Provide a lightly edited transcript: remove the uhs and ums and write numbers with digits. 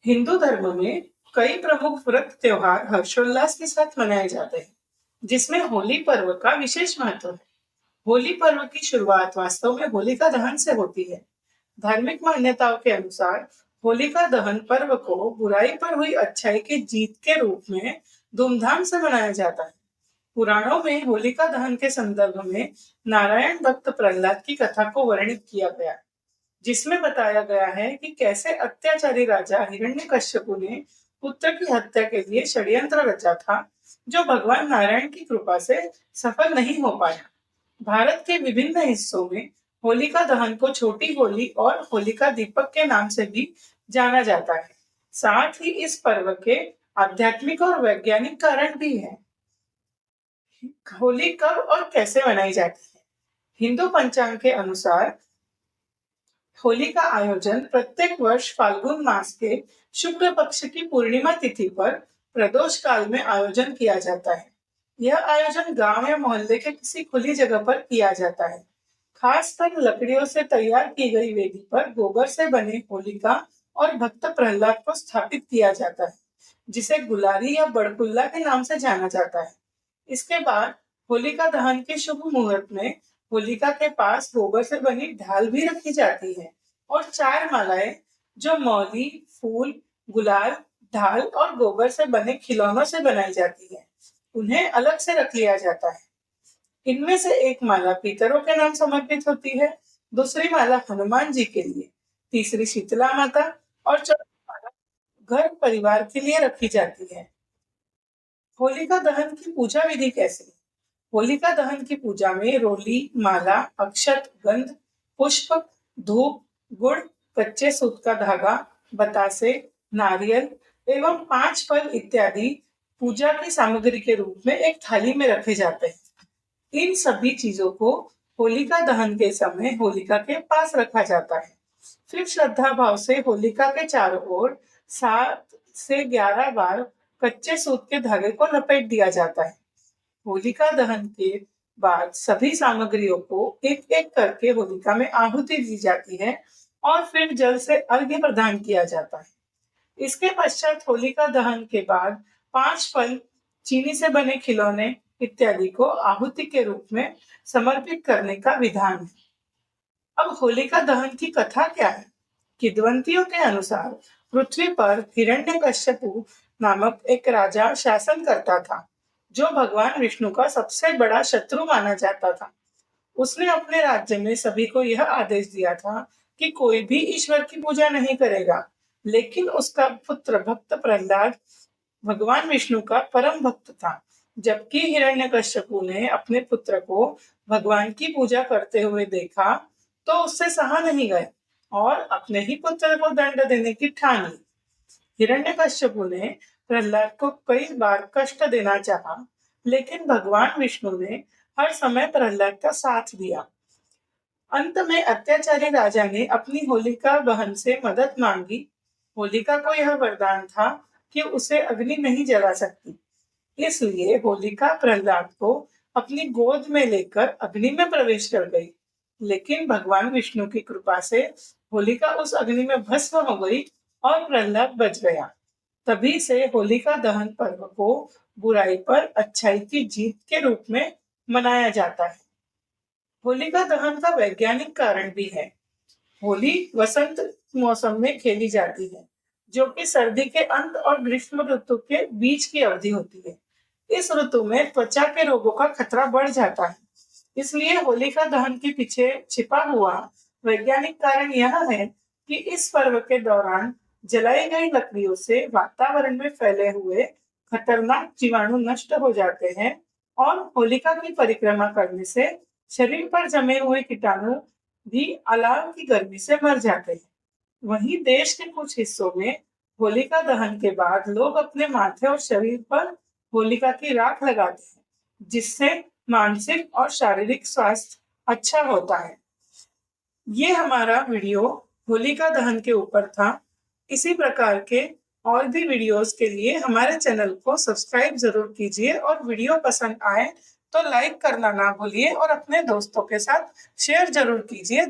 हिंदू धर्म में कई प्रमुख व्रत त्योहार हर्षोल्लास के साथ मनाए जाते हैं, जिसमें होली पर्व का विशेष महत्व है। होली पर्व की शुरुआत वास्तव में होलिका दहन से होती है। धार्मिक मान्यताओं के अनुसार होलिका दहन पर्व को बुराई पर हुई अच्छाई की जीत के रूप में धूमधाम से मनाया जाता है। पुराणों में होलिका दहन के संदर्भ में नारायण भक्त प्रहलाद की कथा को वर्णित किया गया है, जिसमें बताया गया है कि कैसे अत्याचारी राजा हिरण्यकश्यपु ने पुत्र की हत्या के लिए षड्यंत्र रचा था, जो भगवान नारायण की कृपा से सफल नहीं हो पाया। भारत के विभिन्न हिस्सों में होलिका दहन को छोटी होली और होलिका दीपक के नाम से भी जाना जाता है। साथ ही इस पर्व के आध्यात्मिक और वैज्ञानिक कारण भी है। होली कब और कैसे मनाई जाती है? हिंदू पंचांग के अनुसार होली का आयोजन प्रत्येक वर्ष फाल्गुन मास के शुक्ल पक्ष की पूर्णिमा तिथि पर प्रदोष काल में आयोजन किया जाता है। यह आयोजन गांव या मोहल्ले के किसी खुली जगह पर किया जाता है। खासकर लकड़ियों से तैयार की गई वेदी पर गोबर से बने होलिका और भक्त प्रहलाद को स्थापित किया जाता है, जिसे गुलारी या बड़कुल्ला के नाम से जाना जाता है। इसके बाद होलिका दहन के शुभ मुहूर्त में होलिका के पास गोबर से बनी ढाल भी रखी जाती है और चार मालाएं, जो मौली, फूल, गुलाल, ढाल और गोबर से बने खिलौनों से बनाई जाती है, उन्हें अलग से रख लिया जाता है। इनमें से एक माला पितरों के नाम समर्पित होती है, दूसरी माला हनुमान जी के लिए, तीसरी शीतला माता और चौथी माला घर परिवार के लिए रखी जाती है। होलिका दहन की पूजा विधि कैसे? होलिका दहन की पूजा में रोली, माला, अक्षत, गंध, पुष्प, धूप, गुड़, कच्चे सूत का धागा, बतासे, नारियल एवं 5 फल इत्यादि पूजा की सामग्री के रूप में एक थाली में रखे जाते हैं। इन सभी चीजों को होलिका दहन के समय होलिका के पास रखा जाता है। फिर श्रद्धा भाव से होलिका के चारों ओर 7 से 11 बार कच्चे सूत के धागे को लपेट दिया जाता है। होलिका दहन के बाद सभी सामग्रियों को एक एक करके होलिका में आहुति दी जाती है और फिर जल से अर्घ्य प्रदान किया जाता है। इसके पश्चात होलिका दहन के बाद 5 फल, चीनी से बने खिलौने इत्यादि को आहुति के रूप में समर्पित करने का विधान है। अब होलिका दहन की कथा क्या है? किंवदंतियों के अनुसार पृथ्वी पर हिरण्यकश्यपु नामक एक राजा शासन करता था, जो भगवान विष्णु का सबसे बड़ा शत्रु माना जाता था। उसने अपने राज्य में सभी को यह आदेश दिया था कि कोई भी ईश्वर की पूजा नहीं करेगा, लेकिन उसका पुत्र भक्त प्रहलाद भगवान विष्णु का परम भक्त था। जबकि हिरण्यकश्यपु ने अपने पुत्र को भगवान की पूजा करते हुए देखा, तो उससे सहा नहीं गया और अपने ही पुत्र को दंड देने की ठान ली। हिरण्यकश्यपु ने प्रहलाद को कई बार कष्ट देना चाहा, लेकिन भगवान विष्णु ने हर समय प्रहलाद का साथ दिया। अंत में अत्याचारी राजा ने अपनी होलिका बहन से मदद मांगी। होलिका को यह वरदान था कि उसे अग्नि नहीं जला सकती, इसलिए होलिका प्रहलाद को अपनी गोद में लेकर अग्नि में प्रवेश कर गई। लेकिन भगवान विष्णु की कृपा से होलिका उस अग्नि में भस्म हो गई और प्रहलाद बच गया। तभी से होलिका दहन पर्व को बुराई पर अच्छाई की जीत के रूप में मनाया जाता है। होलिका दहन का वैज्ञानिक कारण भी है। होली वसंत मौसम में खेली जाती है, जो कि सर्दी के अंत और ग्रीष्म ऋतु के बीच की अवधि होती है। इस ऋतु में त्वचा के रोगों का खतरा बढ़ जाता है, इसलिए होलिका दहन के पीछे छिपा हुआ वैज्ञानिक कारण यह है कि इस पर्व के दौरान जलाई गई लकड़ियों से वातावरण में फैले हुए खतरनाक जीवाणु नष्ट हो जाते हैं और होलिका की परिक्रमा करने से शरीर पर जमे हुए कीटाणु भी अलाव की गर्मी से मर जाते हैं। वहीं देश के कुछ हिस्सों में होलिका दहन के बाद लोग अपने माथे और शरीर पर होलिका की राख लगाते हैं, जिससे मानसिक और शारीरिक स्वास्थ्य अच्छा होता है। ये हमारा वीडियो होलिका दहन के ऊपर था। इसी प्रकार के और भी वीडियोस के लिए हमारे चैनल को सब्सक्राइब जरूर कीजिए और वीडियो पसंद आए तो लाइक करना ना भूलिए और अपने दोस्तों के साथ शेयर जरूर कीजिए।